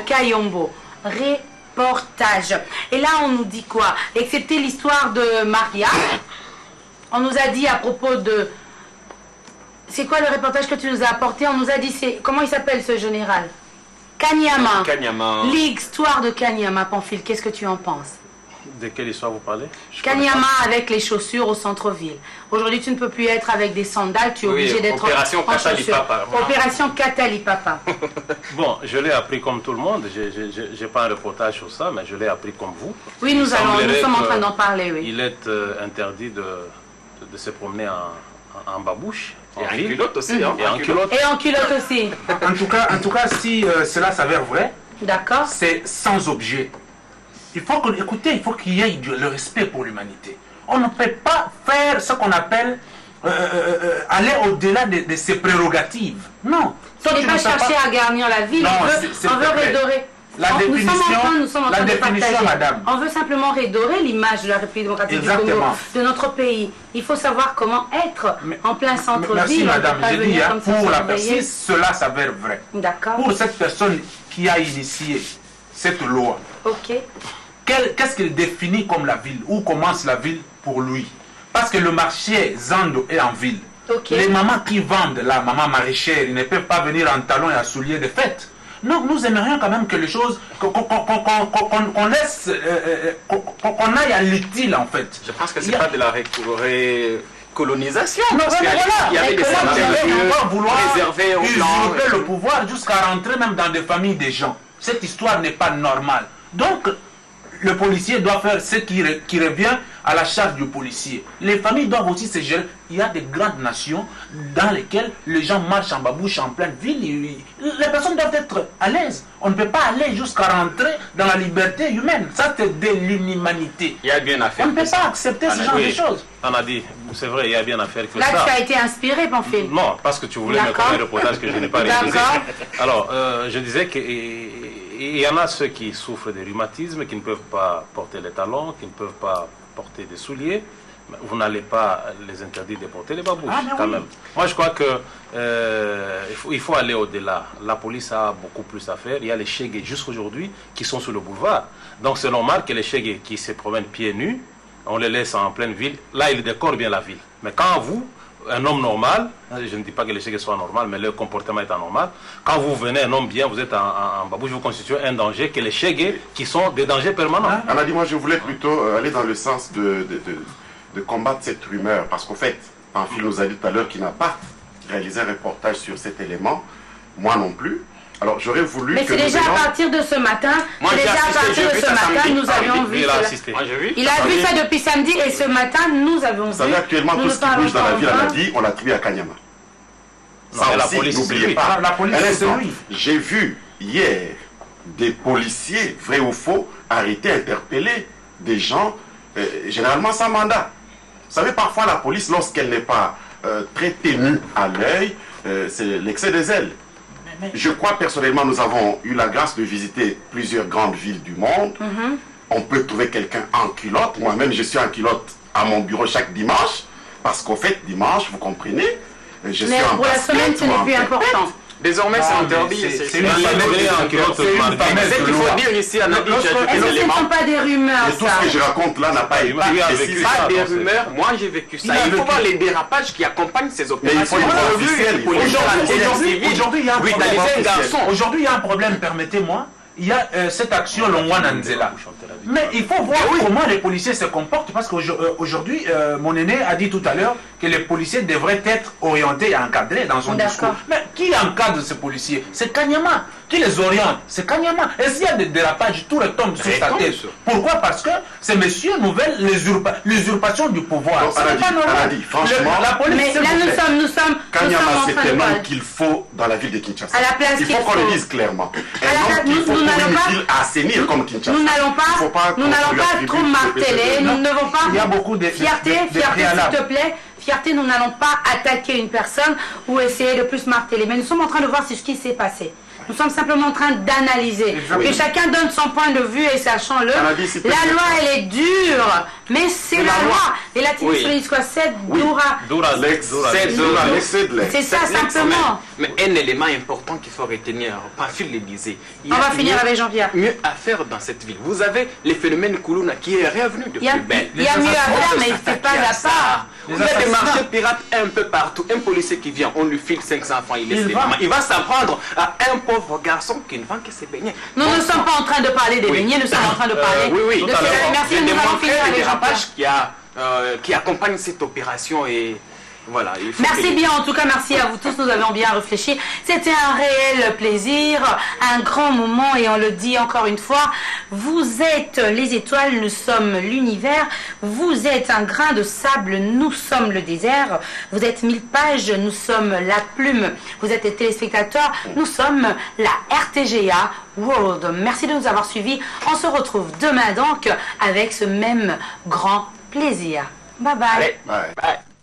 Kayombo, reportage. Et là, on nous dit quoi? Excepté l'histoire de Maria, on nous a dit à propos de... C'est quoi le reportage que tu nous as apporté? On nous a dit, comment il s'appelle ce général? Kanyama. Kanyama. L'histoire de Kanyama, Pamphile, qu'est-ce que tu en penses? De quelle histoire vous parlez? Kanyama avec les chaussures au centre-ville. Aujourd'hui, tu ne peux plus être avec des sandales, tu es obligé d'être en chaussures. Opération Katalipapa. Bon, je l'ai appris comme tout le monde. Je n'ai pas un reportage sur ça, mais je l'ai appris comme vous. Oui, nous sommes en train d'en parler, oui. Il est interdit de se promener en babouche. Et en culotte aussi. Hein. Et en culotte aussi. En tout cas, si cela s'avère vrai, d'accord, c'est sans objet. Il faut qu'il y ait le respect pour l'humanité. On ne peut pas faire ce qu'on appelle aller au-delà de ses prérogatives. Non. Tu n'es pas chercher à garnir la ville, on veut redorer. La définition, madame. On veut simplement redorer l'image de la République démocratique du Congo, de notre pays. Il faut savoir comment être en plein centre-ville. Merci, madame. J'ai dit, pour la personne, cela s'avère vrai. D'accord. Pour cette personne qui a initié cette loi, ok, qu'est-ce qu'il définit comme la ville? Où commence la ville pour lui? Parce que le marché Zando est en ville. Okay. Les mamans qui vendent, la maman maraîchère, ils ne peuvent pas venir en talons et à souliers de fête. Donc nous aimerions quand même que les choses, qu'on laisse, qu'on aille à l'utile en fait. Je pense que c'est pas de la colonisation. Non, parce qu'il y avait des on va vouloir réservés aux usurper le pouvoir jusqu'à rentrer même dans des familles des gens. Cette histoire n'est pas normale. Donc, le policier doit faire ce qui revient à la charge du policier. Les familles doivent aussi se gérer. Il y a des grandes nations dans lesquelles les gens marchent en babouche en pleine ville. Les personnes doivent être à l'aise. On ne peut pas aller jusqu'à rentrer dans la liberté humaine. Ça, c'est de l'inhumanité. Il y a bien à faire. On ne peut pas accepter ce genre de choses. On a dit, c'est vrai, il y a bien à faire que là, ça. Là, tu as été inspiré, Pamphile. Non, parce que tu voulais me faire un reportage que je n'ai pas réalisé. Alors, je disais que... Il y en a ceux qui souffrent de rhumatisme, qui ne peuvent pas porter les talons, qui ne peuvent pas porter des souliers. Vous n'allez pas les interdire de porter les babouches, quand même. Moi, je crois qu'il faut aller au-delà. La police a beaucoup plus à faire. Il y a les chégués jusqu'aujourd'hui qui sont sur le boulevard. Donc, c'est normal que les chégués qui se promènent pieds nus, on les laisse en pleine ville. Là, ils décorent bien la ville. Mais quand vous... un homme normal, je ne dis pas que les chégués soient normaux, mais leur comportement est anormal. Quand vous venez, un homme bien, vous êtes en babouche, vous constituez un danger que les chégués qui sont des dangers permanents. On a dit, moi je voulais plutôt aller dans le sens de combattre cette rumeur, parce qu'en fait, Pamphile nous a dit tout à l'heure qu'il n'a pas réalisé un reportage sur cet élément, moi non plus. Alors j'aurais voulu... Mais c'est déjà à partir de ce matin, nous avions vu cela. Il a vu ça depuis samedi et ce matin, nous avons vu... Vous savez, actuellement, tout ce qui bouge dans la ville, on a dit, on l'a trouvé à Kanyama. Ça aussi, n'oubliez pas. J'ai vu hier des policiers, vrais ou faux, arrêter, interpeller des gens, généralement sans mandat. Vous savez, parfois la police, lorsqu'elle n'est pas très ténue à l'œil, c'est l'excès des ailes. Je crois personnellement, nous avons eu la grâce de visiter plusieurs grandes villes du monde. On peut trouver quelqu'un en culotte. Moi-même, je suis en culotte à mon bureau chaque dimanche. Parce qu'au fait, dimanche, vous comprenez, je suis en pour la semaine, ce n'est plus important. Désormais, c'est interdit. C'est une famille. Il faut dire ici à Nabi, est-ce que ce ne sont pas des rumeurs, tout ce que je raconte là n'a pas été précisé. Pas des rumeurs, moi j'ai vécu ça. Il faut voir les dérapages qui accompagnent ces opérations. Aujourd'hui, il y a un problème, permettez-moi. Il y a cette action Longwananzela. Mais il faut voir comment les policiers se comportent, parce qu'aujourd'hui, mon aîné a dit tout à l'heure que les policiers devraient être orientés et encadrés dans son discours. Mais qui encadre ces policiers? C'est Kanyama. Qui les oriente? C'est Kanyama. Et s'il y a des dérapages, tout retombe sur sa tête. Pourquoi? Parce que ces messieurs nous veulent l'usurpation du pouvoir. C'est pas normal. Franchement, mais là nous sommes Kanyama, c'est un homme qu'il faut dans la ville de Kinshasa. Il faut qu'on le dise clairement. Un homme qu'il faut pour une ville à assainir comme Kinshasa. Nous n'allons pas trop marteler. Nous ne devons pas... Il y a beaucoup de fierté, s'il te plaît. Fierté, nous n'allons pas attaquer une personne ou essayer de plus marteler. Mais nous sommes en train de voir ce qui s'est passé. Nous sommes simplement en train d'analyser. Que chacun donne son point de vue et sachant-le. La loi, elle est dure, mais c'est la loi. Et la TV sur l'histoire 7, c'est ça simplement. Mais un élément important qu'il faut retenir, Pamphile le disait. On va finir avec Jean-Pierre. Mieux à faire dans cette ville. Vous avez le phénomène Koulouna qui est revenu de plus belle. Il y a mieux à faire, mais c'est pas à part. Il y a des marchés pirates un peu partout. Un policier qui vient, on lui file 500 francs, il va s'en prendre à un pauvre garçon qui ne vend que ses beignets. Nous ne sommes pas en train de parler des beignets, nous sommes en train de parler de ces... Merci, nous allons finir avec Jean-Pierre. Qui accompagne cette opération et... Voilà, merci bien, en tout cas, merci à vous tous, nous avons bien réfléchi. C'était un réel plaisir, un grand moment et on le dit encore une fois, vous êtes les étoiles, nous sommes l'univers, vous êtes un grain de sable, nous sommes le désert, vous êtes 1000 pages, nous sommes la plume, vous êtes les téléspectateurs, nous sommes la RTGA World. Merci de nous avoir suivis, on se retrouve demain donc avec ce même grand plaisir. Bye bye. Allez, bye.